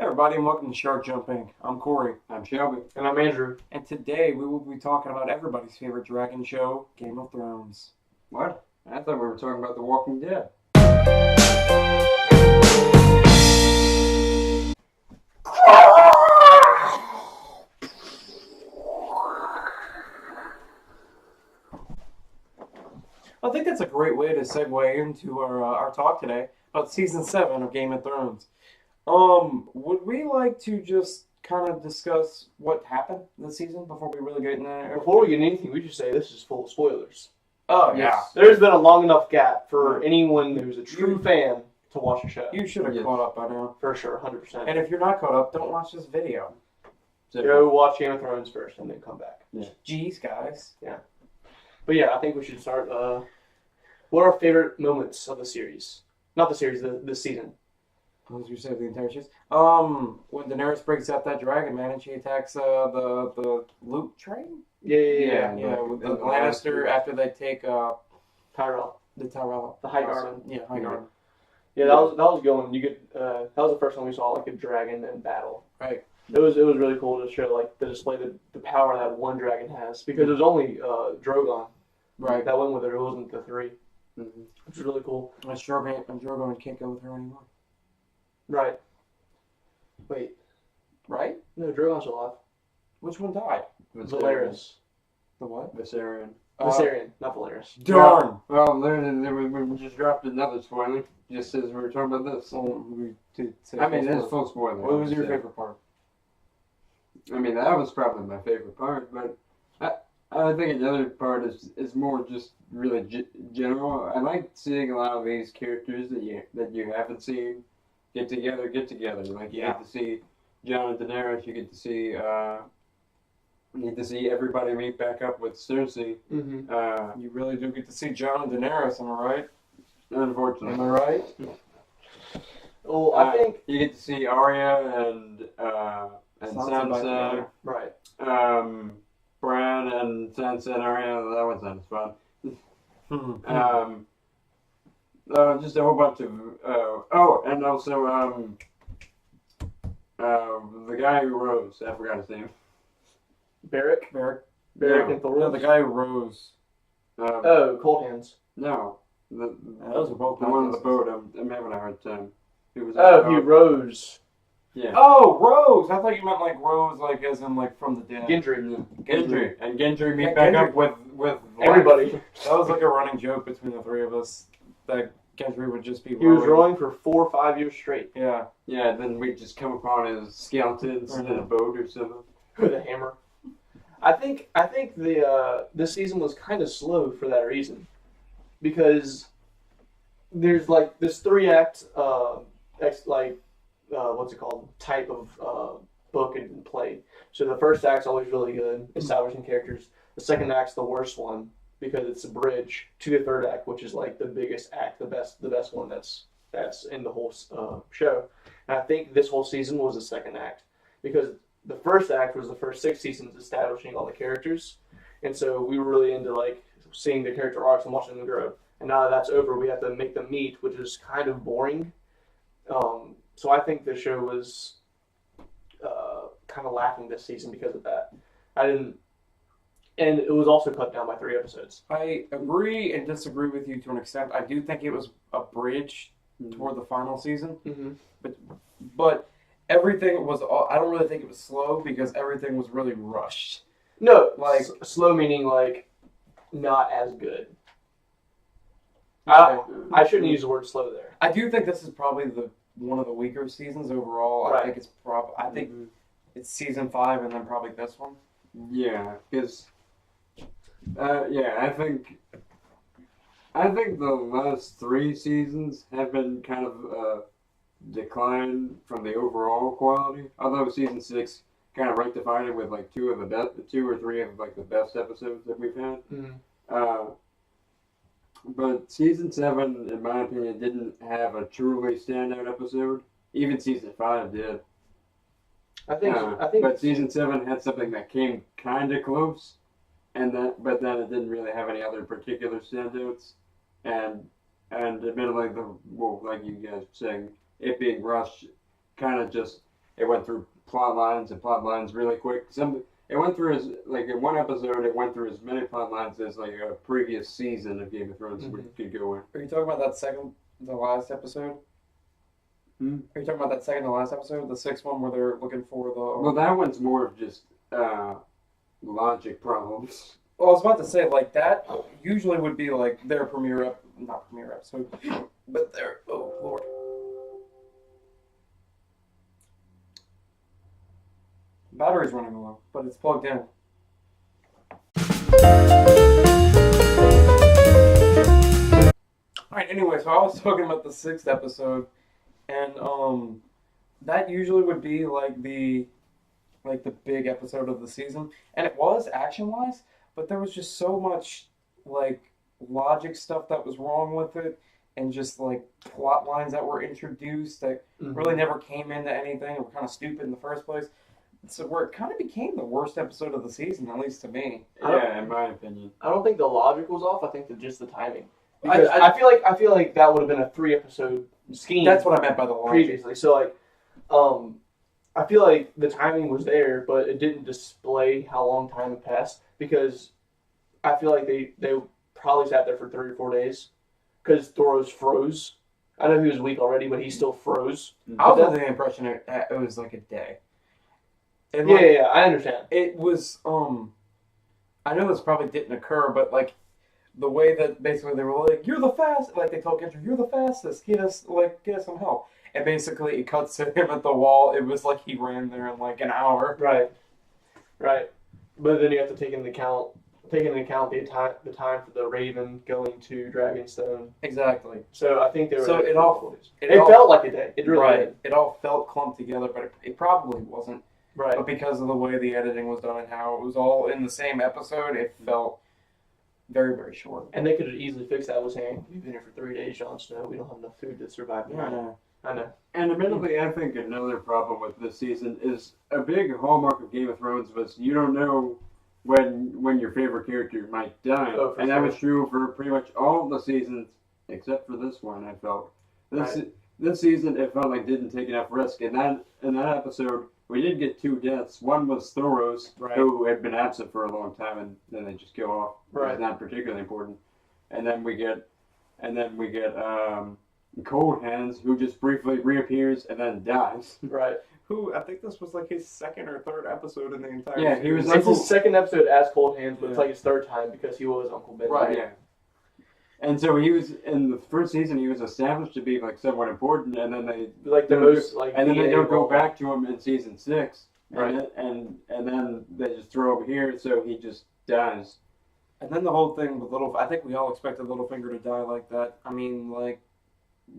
Hey everybody, and welcome to Shark Jumping. I'm Corey. I'm Shelby. And I'm Andrew. And today we will be talking about everybody's favorite dragon show, Game of Thrones. What? I thought we were talking about The Walking Dead. I think that's a great way to segue into our talk today about season 7 of Game of Thrones. Would we like to just kind of discuss what happened this season before we really get in there? Before we get anything, we should say this is full of spoilers. Oh, Yes. There's been a long enough gap for anyone who's a true fan to watch the show. You should have Yes. caught up by now. For sure, 100%. And if you're not caught up, don't watch this video. Go watch Game of Thrones first and then come back. Jeez, guys. But yeah, I think we should start. What are our favorite moments of the series? Not the series, this season. As you said, the entire series. When Daenerys breaks out that dragon, man, and she attacks the loot train. Yeah. Yeah, with the the Lannister Lannister. after they take Tyrell. the Tyrell. The High Garden. Yeah, High Garden. Yeah, that was going. You could. That was the first time we saw like a dragon in battle. Right. It was really cool to show like to display the power that one dragon has because it was only Drogon Right. that went with it. It wasn't the three, Mhm. which was really cool. And Drogon can't go with her anymore. Right. Wait. Right? No, Drogon's alive. Which one died? Valerius. The what? Viserion. Viserion, not Valerius. Darn. Well, we just dropped another spoiler, just as we were talking about this. I mean, it's full spoiler. What was your so. favorite part? I mean, that was probably my favorite part, but I think another part is more just really general. I like seeing a lot of these characters that you haven't seen get together. Like you get to see Jon and Daenerys. You get to see everybody meet back up with Cersei. Mm-hmm. You really do get to see Jon and Daenerys, am I right? Unfortunately, Am I right? Well, I think you get to see Arya and Sansa back Sansa. together. right. Bran and Sansa and Arya. That one sounds fun. Just a whole bunch of and also the guy who rose. I forgot his name. Barrick Beric. and Thoros. No, the guy who rose. Oh, Cold Hands. No, the Those are both one on the Lannister. boat. I'm having a hard time. He was. Oh, he rose. Yeah. Oh, Rose! I thought you meant like Rose, like as in like from the dead. Gendry. Gendry and Gendry meet Yeah, back Gendry. up with Everybody. That was like a running joke between the three of us. That Gendry would just be He was rowing for 4 or 5 years straight Yeah. Yeah, then we just come upon his skeletons in a boat or something. with a hammer. I think the this season was kind of slow for that reason, because there's like this 3-act what's it called, type of book and play. So the first act's always really good, establishing characters. The second act's the worst one because it's a bridge to the third act, which is like the biggest act, the best one that's in the whole show. And I think this whole season was the second act because the first act was the first 6 seasons establishing all the characters, and so we were really into like seeing the character arcs and watching them grow. And now that that's over, we have to make them meet, which is kind of boring. So I think the show was kind of lacking this season because of that. And it was also cut down by 3 episodes. I agree and disagree with you to an extent. I do think it was a bridge toward the final season, Mm-hmm. but everything was. I don't really think it was slow because everything was really rushed. No, Like- slow meaning like not as good. Okay. I shouldn't use the word slow there. I do think this is probably one of the weaker seasons overall. I Right. think it's I think it's season 5 and then probably this one. Yeah, because I think the last 3 seasons have been kind of decline from the overall quality. Although season 6 kind of rectified it with like 2 or 3 of like the best episodes that we've had. Mm-hmm. But season 7, in my opinion, didn't have a truly standout episode. Even season 5 did. I think But season 7 had something that came kind of close, but then it didn't really have any other particular standouts, and admittedly, like you guys were saying, it being rushed, kind of just it went through plot lines really quick. It went through in one episode, it went through as many plot lines as like a previous season of Game of Thrones could go in. Are you talking about the last episode? Hmm? Are you talking about that second to last episode, the sixth one where they're looking for the? Well, that one's more of just logic problems. Well, I was about to say like that usually would be like their not premiere episode, but their oh lord. Battery's running low, but it's plugged in. Alright, anyway, so I was talking about the sixth episode, and that usually would be like the big episode of the season. And it was action wise, but there was just so much like logic stuff that was wrong with it, and just like plot lines that were introduced that really never came into anything and were kind of stupid in the first place. So where it kind of became the worst episode of the season, at least to me. Yeah, in my opinion. I don't think the logic was off. I think that just the timing. Because I feel like that would have been a 3-episode scheme. That's what I meant by the logic. Previously. So like, I feel like the timing was there, but it didn't display how long time had passed, because I feel like they probably sat there for 3 or 4 days because Thoros froze. I know he was weak already, but he still froze. I was under the impression it was like a day. And Yeah, I understand. It was, I know this probably didn't occur, but like, the way that basically they were like, you're the fastest, like they told Gendry, you're the fastest, get us some help. And basically it cuts to him at the wall. It was like he ran there in like an hour. Right. But then you have to take into account the time for the Raven going to Dragonstone. Exactly. So I think there were. So it felt like a day. It really did. It all felt clumped together, but it probably wasn't. Right. But because of the way the editing was done and how it was all in the same episode, it felt very, very short. And they could have easily fixed that with saying, we've been here for 3 days, Jon Snow. We don't have enough food to survive the night. I know. And admittedly, I think another problem with this season is a big hallmark of Game of Thrones was you don't know when your favorite character might die. Oh, and that was true for pretty much all the seasons except for this one, I felt. This season, it felt like didn't take enough risk. In that episode, we did get 2 deaths. One was Thoros, who had been absent for a long time, and then they just kill off. Right. It's not particularly important. And then we get Cold Hands, who just briefly reappears and then dies. Right. Who, I think this was like his second or third episode in the entire series. He was It's his second episode as Cold Hands, but it's like his third time because he was Uncle Ben. Right. Yeah. And so he was in the first season. He was established to be like somewhat important, and then they don't go back to him in season 6, right? And then they just throw him here, so he just dies. And then the whole thing with I think we all expected Littlefinger to die like that. I mean, like,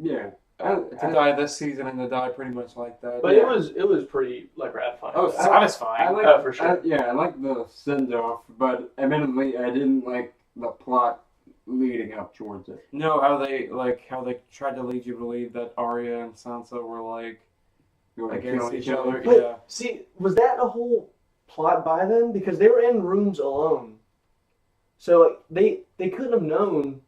yeah, to die this season and to die pretty much like that. But it was pretty like gratifying. Oh, satisfying. For sure. I like the send off, but admittedly, I didn't like the plot leading up towards it. No, how they tried to lead you to believe that Arya and Sansa were like against each other. But, yeah. See, was that a whole plot by them? Because they were in rooms alone, so like they couldn't have known.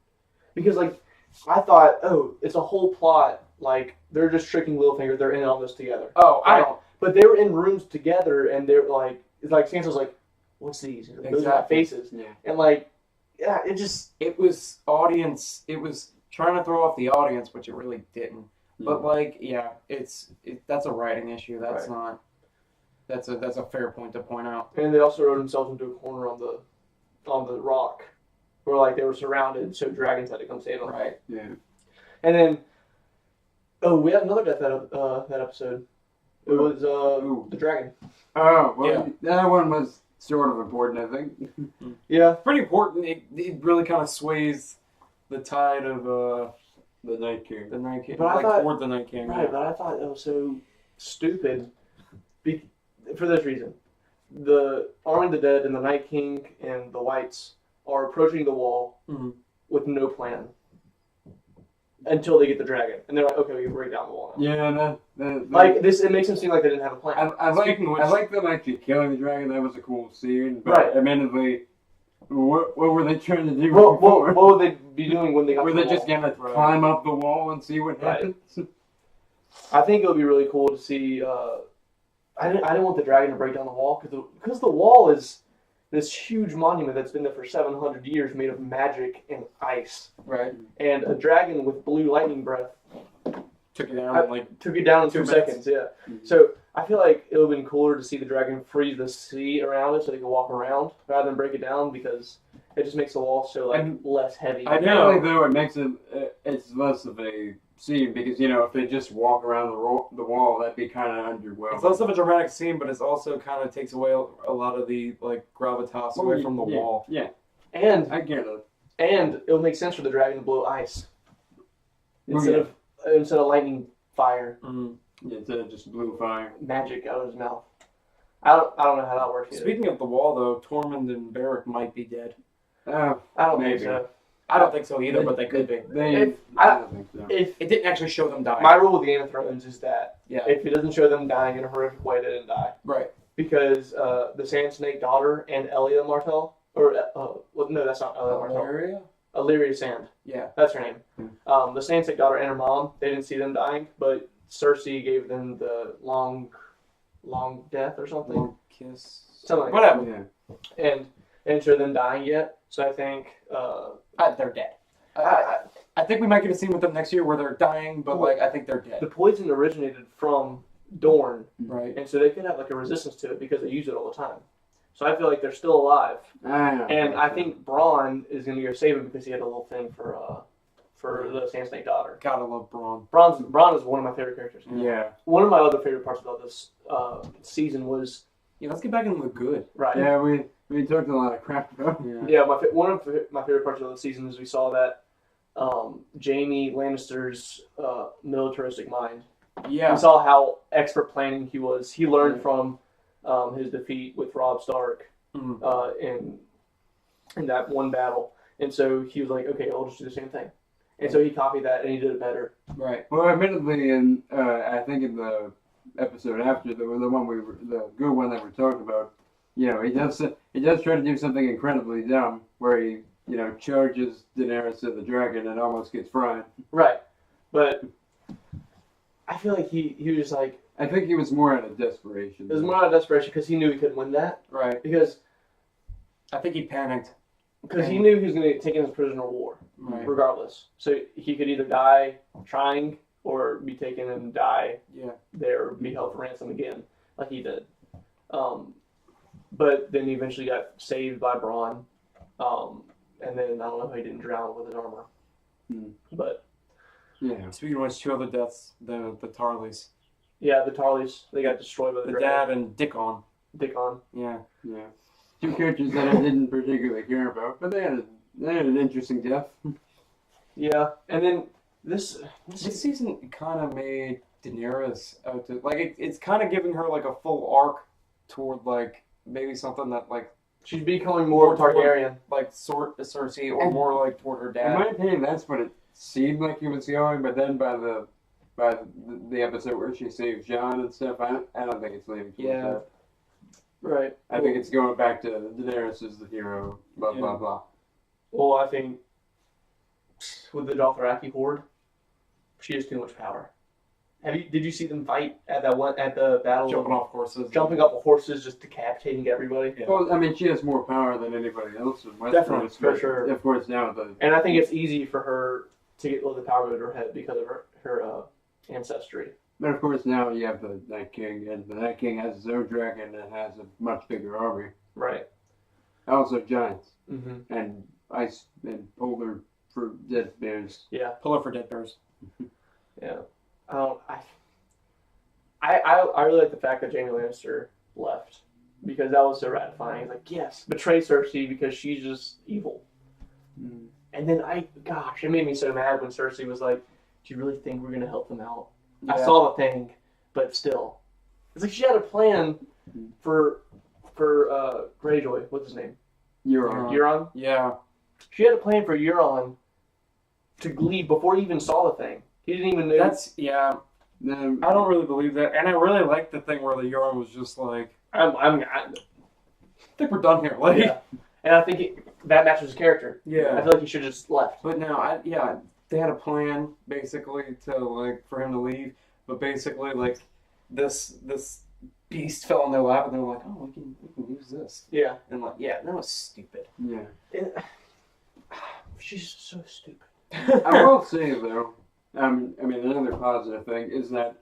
Because like I thought, oh, it's a whole plot. Like they're just tricking Littlefinger. They're in on this together. Oh, I don't. But they were in rooms together, and they're like, it's like Sansa's like, what's these? Those are my faces. Yeah. And like. Yeah, it was audience. It was trying to throw off the audience, which it really didn't. Yeah. But like, yeah, that's a writing issue. That's not. That's a fair point to point out. And they also wrote themselves into a corner on the rock, where like they were surrounded, so dragons had to come save them. Right. Yeah. And then, we had another death that episode. It was the dragon. Oh well, yeah. That one was sort of important, I think. Yeah. Pretty important. It really kind of sways the tide of the Night King. The Night King. But I thought, toward the Night King. Right, but I thought it was so stupid for this reason. The Army of the Dead and the Night King and the Whites are approaching the wall with no plan until they get the dragon. And they're like, okay, we can break down the wall now. Yeah, like this, it makes them seem like they didn't have a plan. I like them actually killing the dragon. That was a cool scene. But right. admittedly, what were they trying to do? What would they be doing when they got? Were to the they just wall? gonna climb up the wall and see what happens? I think it would be really cool to see I didn't want the dragon to break down the wall because the wall is this huge monument that's been there for 700 years, made of magic and ice. Right. And a dragon with blue lightning breath Took it down in like took it down in 2 2 minutes. seconds. Yeah. So I feel like it would have been cooler to see the dragon freeze the sea around it so they could walk around rather than break it down because it just makes the wall so like less heavy. I I know. feel like though it makes it's less of a scene because if they just walk around the wall, that'd be kind of underwhelming. It's less of a dramatic scene, but it's also kind of takes away a lot of the like gravitas away from the wall. Yeah, And I get it. and it would make sense for the dragon to blow ice Oh, instead of lightning fire Mm. Yeah, instead of just blue fire. magic out of his mouth. I don't know how that works either. Speaking of the wall, though, Tormund and Beric might be dead. Oh, I don't maybe. think so. I don't think so either, but they could be. I don't think so. If It didn't actually show them dying. my rule with Game of Thrones is that Yeah. if it doesn't show them dying in a horrific way, they didn't die. Right. Because the Sand Snake daughter and Elia Martell, or well, no, that's not Elia Martell. Area? Illyria Sand, Yeah. that's her name. The Sand Snake daughter and her mom, they didn't see them dying, but Cersei gave them the long death or something. Long kiss. Something like Whatever. Yeah. And didn't show them dying yet. So I think They're dead. I think we might get a scene with them next year where they're dying, but like I think they're dead. the poison originated from Dorne, Right. and so they could have like a resistance to it because they use it all the time. So I feel like they're still alive. And I think Braun is going to go save him because he had a little thing for the Sand Snake daughter. Gotta love Braun. Braun is one of my favorite characters. Yeah. One of my other favorite parts about this season was Yeah, let's get back into the good. right. Yeah, we talked a lot of crap about. Yeah, one of my favorite parts of the season is we saw that Jaime Lannister's militaristic mind. Yeah. We saw how expert planning he was. He learned from his defeat with Robb Stark Mhm. in that one battle, and so he was like, "Okay, I'll just do the same thing." And so he copied that, and he did it better. Right. Well, admittedly, I think in the episode after the good one that we're talking about, he does try to do something incredibly dumb where he charges Daenerys and the dragon and almost gets fried. Right, but I feel like he was just like I think he was more out of desperation. it was more out of desperation because he knew he couldn't win that Right. because I think he panicked. he knew he was going to get taken as a prisoner of war. Right. Regardless. So he could either die trying or be taken and die Yeah. there or be held for ransom again, like he did. But then he eventually got saved by Braun. And then I don't know how he didn't drown with his armor. But Yeah. Speaking of which, 2 other deaths, the Tarleys. yeah, the Tarleys, they got destroyed by the The dragon. dad and Dickon. Dickon. Yeah. Yeah. 2 characters that I didn't particularly care about, but they had an interesting death. Yeah, and then this This season kind of made Daenerys out to like it's kind of giving her like a full arc toward like maybe something that like she's becoming more Targaryen. like Cersei or more like toward her In my dad. opinion, that's what it seemed like he was going, but then by the episode where she saves Jon and stuff, I don't think it's leaving. towards Yeah. that. Right. I think it's going back to Daenerys as the hero. Blah Yeah. blah blah. Well, I think with the Dothraki horde, she has too much power. Did you see them fight at the battle? Jumping off horses. Jumping up with horses, just decapitating everybody. Yeah. Well, I mean, she has more power than anybody else in Westeros. Definitely, for but sure. Of course, now the And I think it's easy for her to let the power go to her head because of her ancestry. but of course now you have the Night King, and the Night King has his own dragon and has a much bigger army. Right. Also giants Mm-hmm. and ice and polar for dead bears. Yeah. Pillar for dead bears. Yeah. I really like the fact that Jaime Lannister left because that was so ratifying. It's like, yes, betray Cersei because she's just evil. Mm. And then it made me so mad when Cersei was like, "Do you really think we're gonna help them out?" I Yeah. saw the thing, but still, it's like she had a plan for Greyjoy. What's his name? Euron. Euron. Yeah. She had a plan for Euron to leave before he even saw the thing. He didn't even know. Yeah. Then I don't really believe that, and I really like the thing where the Euron was just like, I think we're done here. Like, yeah. And I think that matches his character. I yeah. feel like he should have just left. But now, they had a plan basically to like for him to leave, but basically like this beast fell in their lap, and they're like, "Oh, we can use this." Yeah. And like, yeah, that was stupid. Yeah. She's so stupid. I will say though, I mean, another positive thing is that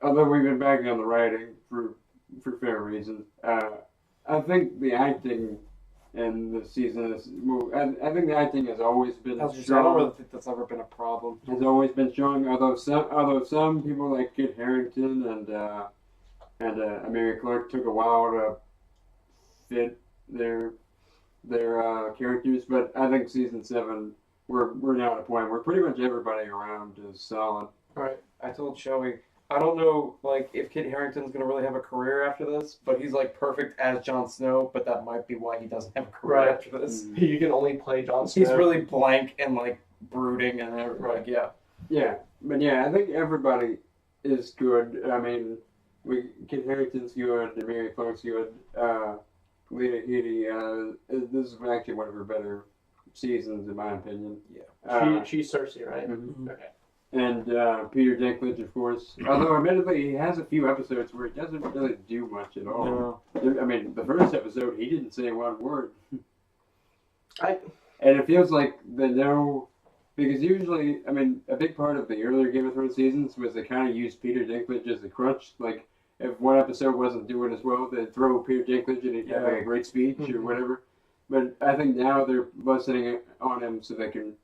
although we've been backing on the writing for fair reasons, I think the acting in the season is. I think the acting has always been I don't strong. really think that's ever been a problem. Has always been strong. Although some people like Kit Harington and Amelia Clark took a while to fit their characters, but I think season 7 we're now at a point where pretty much everybody around is solid. Right. I told Joey, I don't know, like, if Kit Harington's gonna really have a career after this, but he's like perfect as Jon Snow. But that might be why he doesn't have a career Right. after this. You can only play Jon Snow. He's really blank and like brooding and like, yeah. Yeah, but yeah, I think everybody is good. I mean, Kit Harington's good, Amelia Clark's good, Lena Headey. This is actually one of her better seasons, in my opinion. She's Cersei, right? Mhm. Okay. And Peter Dinklage, of course. Although, admittedly, he has a few episodes where he doesn't really do much at all. No. I mean, the first episode, he didn't say one word. I And it feels like they know, because usually, I mean, a big part of the earlier Game of Thrones seasons was they kind of used Peter Dinklage as a crutch. Like, if one episode wasn't doing as well, they'd throw Peter Dinklage and he'd have like a great speech or whatever. But I think now they're listening on him so they can,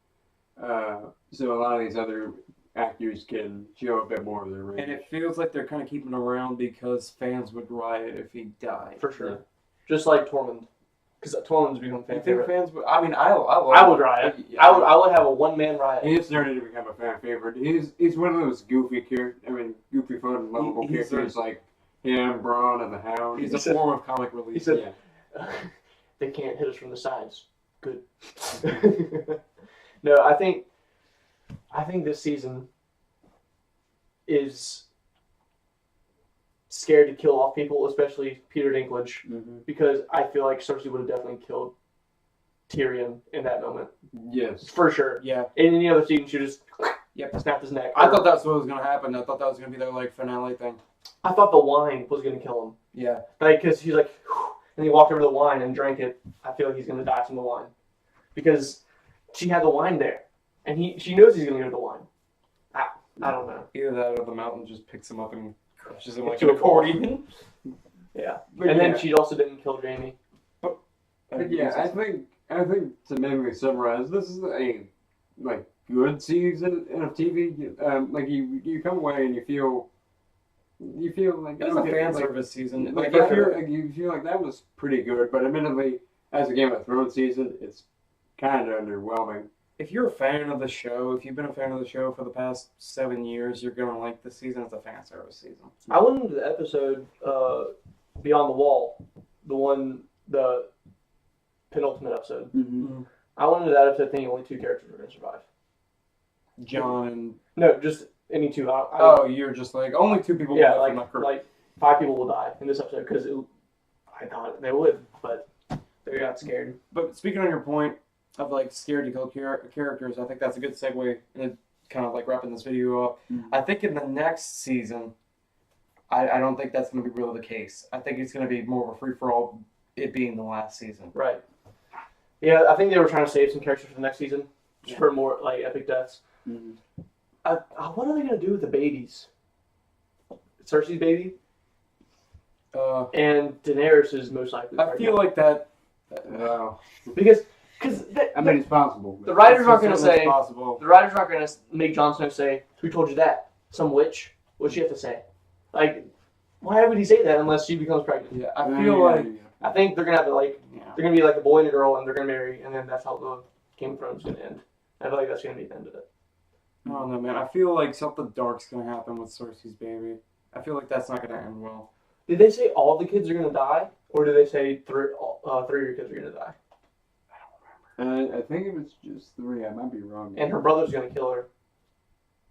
so a lot of these other actors can show a bit more of their range. And it feels like they're kind of keeping him around because fans would riot if he died. for sure. Just like Tormund, because Tormund's become You fan think favorite. fans would? I mean, I I would riot. Yeah. I would have a one-man riot. He is starting to become a fan favorite. He's one of those goofy goofy fun, lovable He's characters like him, Braun, and the Hound. He's a form of comic relief. He said, Yeah. they can't hit us from the sides. Good. No, I think this season is scared to kill off people, especially Peter Dinklage, because I feel like Cersei would have definitely killed Tyrion in that moment. Yes. For sure. Yeah. In any other season, she just Yep. snapped his neck. I thought that's what was gonna happen. I thought that was gonna be their like finale thing. I thought the wine was going to kill him. Yeah. Like, because he's like, and he walked over to the wine and drank it. I feel like he's going to die from the wine. Because she had the wine there. And she knows he's going to go to the wine. I don't know. Either that or the mountain just picks him up and crushes him like To an a ball. accordion. Yeah. But And yeah, then she also didn't kill Jamie. but yeah, I think to mainly summarize, this is a like good season of TV. Like you come away and you feel like It was a fan service season. Like Like, you feel like that was pretty good, but admittedly, as a Game of Thrones season, it's kind of underwhelming. if you're a fan of the show, if you've been a fan of the show for the past 7 years, you're gonna like the season. It's a fan service season. I went into the episode Beyond the Wall, the penultimate episode. Mm-hmm. I went into that episode thinking only 2 characters were going to survive. John and No, just any 2. you're just like only 2 people. Yeah, left from my crew. like 5 people will die in this episode because I thought they would, but they got scared. But speaking on your point of like scared to kill characters, I think that's a good segue into kind of like wrapping this video up. Mm-hmm. I think in the next season, I don't think that's going to be really the case. I think it's going to be more of a free for all, it being the last season. Right. Yeah, I think they were trying to save some characters for the next season for more like epic deaths. Mm-hmm. What are they going to do with the babies? Cersei's baby and Daenerys is most likely. I feel like that. Wow. because I mean, it's possible. the writers aren't going to Certainly say possible. the writers aren't going to make Jon Snow say, "Who told you that? Some witch." What'd she have to say? Like, why would he say that unless she becomes pregnant? Yeah, I feel like I think they're gonna have to yeah. they're gonna be like a boy and a girl, and they're gonna marry, and then that's how the Game of Thrones is gonna end. I feel like that's gonna be the end of it. I don't know, man. I feel like something dark's gonna happen with Cersei's baby. I feel like that's not gonna end well. Did they say all the kids are gonna die, or did they say three of your kids are gonna die? I think it was just 3. I might be wrong. And her brother's gonna kill her.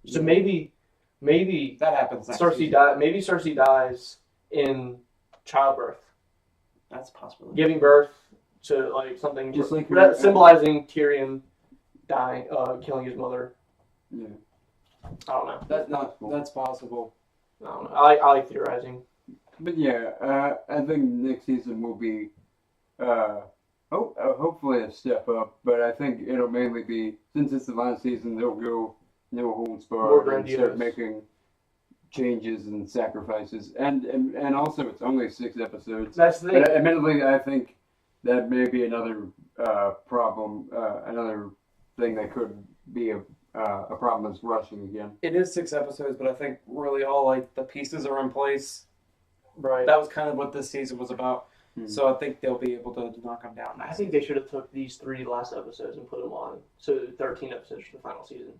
So maybe That happens next Cersei season. die. Maybe Cersei dies in childbirth, That's possible. giving birth to like something Just like symbolizing Tyrion dying, killing his mother. Yeah. I don't know. That's possible. I don't know. I like theorizing. But yeah, I think next season will be, hopefully a step up. But I think it'll mainly be, since it's the last season, they'll go no holds More barred and start grandiose. making changes and sacrifices. And also, it's only 6 episodes. That's the thing. But admittedly, I think that may be another problem, another thing that could be a problem is rushing again. It is 6 episodes, but I think really all like the pieces are in place. Right. That was kind of what this season was about. Hmm. So I think they'll be able to knock them down. I think they should have took these 3 last episodes and put them on. So 13 episodes for the final season.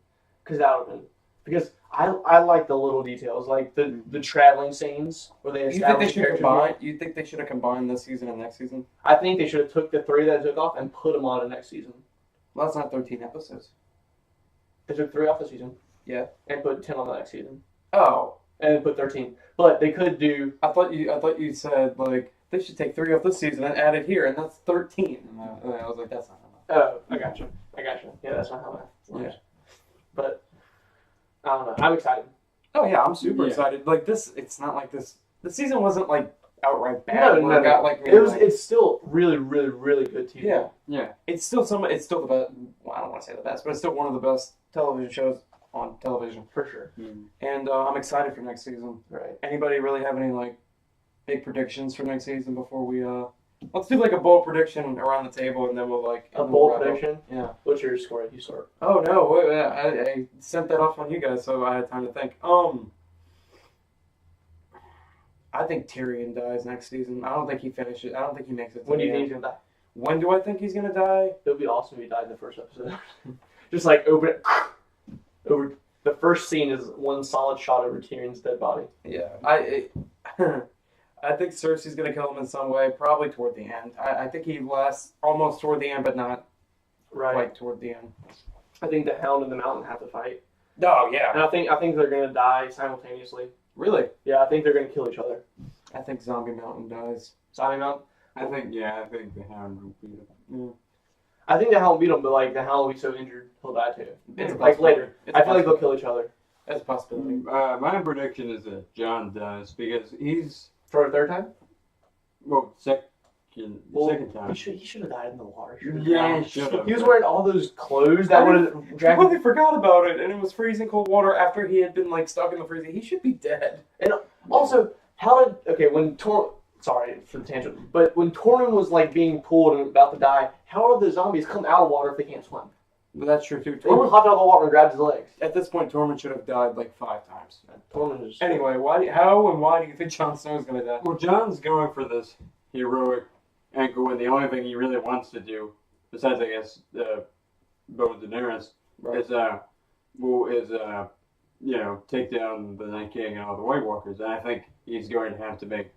Because that would have been. Because I like the little details, like the traveling scenes where they You think they establish should characters. combine? You think they should have combined this season and next season? I think they should have took the 3 that they took off and put them on the next season. Well, that's not 13 episodes. They took 3 off the season. Yeah. And put 10 on the next season. Oh, And put 13. But they could do. I thought you said like they should take 3 off this season and add it here, and that's 13. And I was like, that's not enough. Oh, I gotcha. Yeah, that's not how that works. Yeah. But I don't know. I'm excited. Oh yeah, I'm super Yeah. excited. Like this, it's not like this. The season wasn't like outright bad. No, where it got like me, It was. like- It's still really, really, really good TV. yeah. Yeah. It's still It's still the best. Well, I don't want to say the best, but it's still one of the best television shows on television. For sure. And I'm excited for next season. Right. Anybody really have any like big predictions for next season before we let's do like a bold prediction around the table and then we'll like A and bold we'll wrap up. prediction. Yeah. What's your score? You start. Oh no, wait, I sent that off on you guys, so I had time to think. I think Tyrion dies next season. I don't think he finishes. I don't think he makes it. To When do the you think end. he's gonna die? When do I think he's gonna die? It would be awesome if he died in the first episode. Just like open it. Over. The first scene is one solid shot over Tyrion's dead body. Yeah, I think Cersei's gonna kill him in some way, probably toward the end. I think he lasts almost toward the end, but not Right. quite toward the end. I think the Hound and the Mountain have to fight, Oh yeah, and I think they're gonna die simultaneously. really? Yeah, I think they're gonna kill each other. I think Zombie Mountain dies. Zombie Mountain. I think the Hound will beat him. I think the Hound will beat him, but like the Hound will be so injured he'll die too. It's a Like possibility. later. It's a I feel like they'll possibility. kill each other That's a possibility. My prediction is that John dies because he's for a third time. second time. He should have died in the water. He should've Yeah, drowned. he should have. He was wearing all those clothes that would have I dragged. completely forgot about it, and it was freezing cold water after he had been like stuck in the freezing. He should be dead. Also, sorry for the tangent, but when Tormund was like being pulled and about to die, how are the zombies come out of water if they can't swim? But that's true too. Tormund hopped out of the water and grabbed his legs. At this point, Tormund should have died like 5 times. Tormund is Anyway, how and why do you think Jon Snow's gonna die? Well, John's going for this heroic angle, and the only thing he really wants to do, besides I guess Bo Daenerys, is take down the Night King and all the White Walkers. And I think he's going to have to make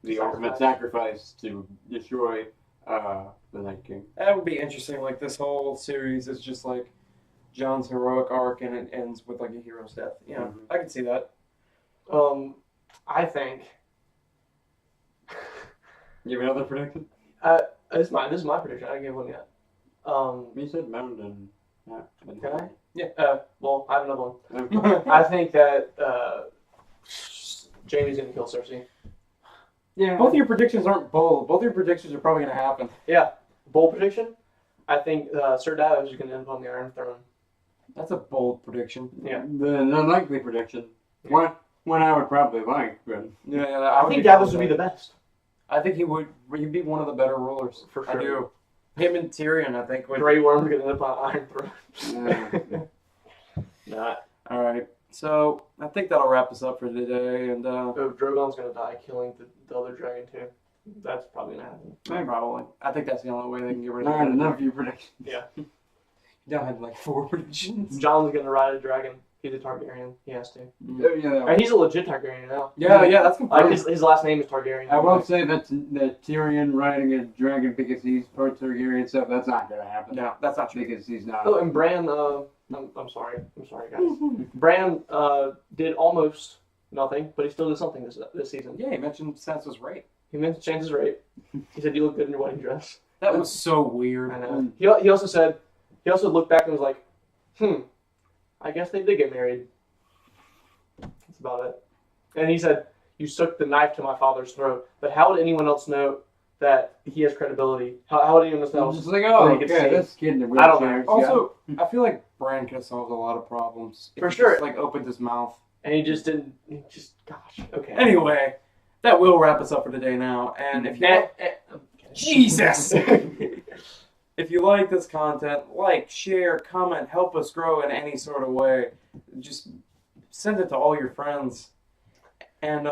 the ultimate sacrifice to destroy the Night King. That would be interesting. Like this whole series is just like Jon's heroic arc, and it ends with like a hero's death. Yeah, Mhm. I can see that. I think You have another prediction? this is my prediction. I didn't give one yet. You said Mountain. Can I? Yeah. Well, I have another one. Okay. I think that Jamie's gonna kill Cersei. Yeah. Both of your predictions aren't bold. Both of your predictions are probably gonna happen. Bold prediction. I think Sir Davos is gonna end up on the Iron Throne. That's a bold prediction. Yeah. The unlikely prediction. One I would probably like, but Yeah, I think Davos would be the best. I think he'd be one of the better rulers. For I sure. do. Him and Tyrion, I think. Would... Grey Worm's gonna end up on Iron Throne. Not. All right. So I think that'll wrap us up for today, and Drogon's gonna die killing the other dragon too. That's probably gonna happen. probably. I think that's the only way they can get rid of not it. enough of your predictions. You don't have like 4 predictions. Jon's gonna ride a dragon. He's a Targaryen. He has to. Oh, yeah. And he's a legit Targaryen now. Yeah, that's Like confirmed. his last name is Targaryen. I will say that Tyrion riding a dragon because he's part Targaryen stuff, that's not going to happen. No, that's not true. Because he's not. Oh, and Bran. I'm sorry, guys. Bran did almost nothing, but he still did something this season. Yeah, he mentioned Sansa's rape. He mentioned Sansa's rape. He said, "You look good in your wedding dress." That was so weird. I know. He also looked back and was like, I guess they did get married. That's about it. And he said, you stuck the knife to my father's throat. But how would anyone else know that he has credibility? How would anyone I'm else? just like, oh, Well, you can okay, see. this kid in the I don't know. wheelchair. Also, I feel like Brian could have solved a lot of problems. If For he sure. Just, like, opened his mouth. And he just didn't. He just, gosh, okay. Anyway, that will wrap us up for today now. And if you Jesus! If you like this content, like, share, comment, help us grow in any sort of way. Just send it to all your friends. And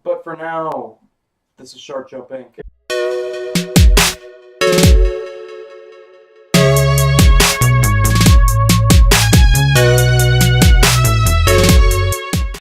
but for now, this is Shark Jump Inc.